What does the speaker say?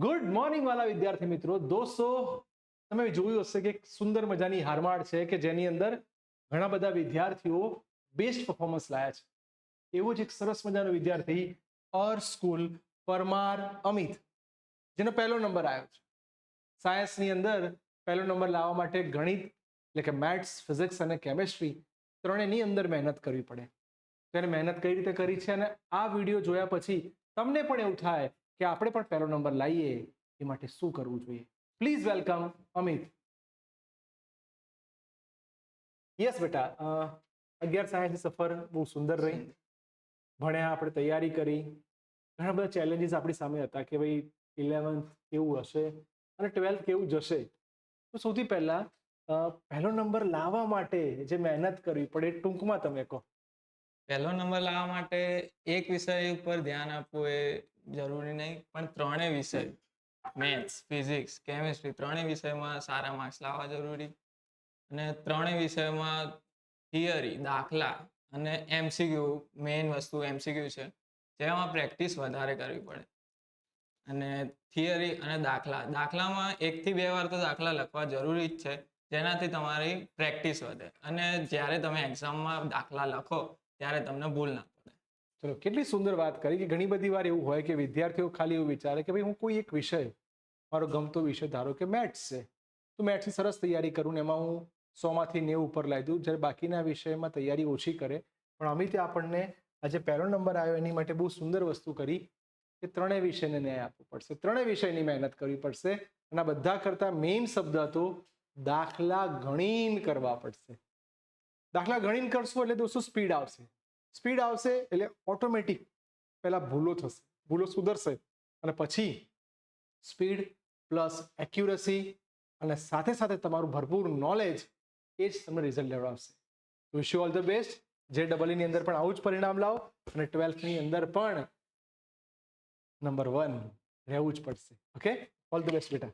Good morning વાલા વિદ્યાર્થી મિત્રો. દોસ્તો, તમે જોયું હશે કે એક સુંદર મજાની હારમાળ છે કે જેની અંદર ઘણા બધા વિદ્યાર્થીઓ બેસ્ટ પરફોર્મન્સ લાયા છે. એવો જ એક સરસ મજાનો વિદ્યાર્થી સ્કૂલ પરમાર અમિત, જેનો પહેલો નંબર આવ્યો છે. સાયન્સની અંદર પહેલો નંબર લાવવા માટે ગણિત એટલે કે મેથ્સ, ફિઝિક્સ અને કેમેસ્ટ્રી ત્રણેયની અંદર મહેનત કરવી પડે. તેને મહેનત કઈ રીતે કરી છે અને આ વિડીયો જોયા પછી તમને પણ એવું થાય કે આપણે પણ પહેલો નંબર લાવીએ, એ માટે શું કરવું જોઈએ. Please welcome Amit. યસ બેટા, 11 સાયન્સની સફર બહુ સુંદર રહી. ભણ્યા, આપણે તૈયારી કરી, ઘણા બધા ચેલેન્જીસ આપણી સામે હતા કે ભાઈ 11th કેવું હશે અને 12th કેવું જશે. તો સૌથી પહેલા પહેલો નંબર લાવવા માટે જે મહેનત કરવી પડે ટૂંકમાં તમે કહો. પહેલો નંબર લાવવા માટે એક વિષય ઉપર ધ્યાન આપવું એ જરૂરી નહીં, પણ ત્રણેય વિષય મેથ્સ, ફિઝિક્સ, કેમેસ્ટ્રી ત્રણેય વિષયમાં સારા માર્ક્સ લાવવા જરૂરી. અને ત્રણેય વિષયમાં થિયરી, દાખલા અને એમસીક્યુ, મેઇન વસ્તુ એમસીક્યુ છે, જેમાં પ્રેક્ટિસ વધારે કરવી પડે. અને થિયરી અને દાખલામાં 1 થી 2 વાર તો દાખલા લખવા જરૂરી જ છે, જેનાથી તમારી પ્રેક્ટિસ વધે અને જ્યારે તમે એક્ઝામમાં દાખલા લખો ત્યારે તમને ભૂલ ના પડે. ચલો, કેટલી સુંદર વાત કરી કે ઘણી બધી વાર એવું હોય કે વિદ્યાર્થીઓ ખાલી એવું વિચારે કે ભાઈ હું કોઈ એક વિષય, મારો ગમતો વિષય ધારો કે મેથ્સ છે, તો મેથ્સની સરસ તૈયારી કરું ને એમાં હું 100માંથી 90 ઉપર લાવી દઉં, જ્યારે બાકીના વિષયમાં તૈયારી ઓછી કરે. પણ અમિતે આપણને આજે પહેલો નંબર આવ્યો એની માટે બહુ સુંદર વસ્તુ કરી કે ત્રણેય વિષયને ન્યાય આપવો પડશે, ત્રણેય વિષયની મહેનત કરવી પડશે. અને આ બધા કરતા મેઇન શબ્દ હતો દાખલા ગણીને કરવા પડશે. દાખલા ગણીને કરશો એટલે દોસ્તો સ્પીડ આવશે. સ્પીડ આવશે એટલે ઓટોમેટિક પહેલા ભૂલો થશે, ભૂલો સુધરશે અને પછી સ્પીડ પ્લસ એક્યુરસી અને સાથે સાથે તમારું ભરપૂર નોલેજ, એ જ તમને રિઝલ્ટ લેવડાવશે. Wish you all the best. JEE ની અંદર પણ આવું જ પરિણામ લાવો અને 12thની અંદર પણ નંબર 1 રહેવું જ પડશે. ઓકે, ઓલ ધ બેસ્ટ બેટા.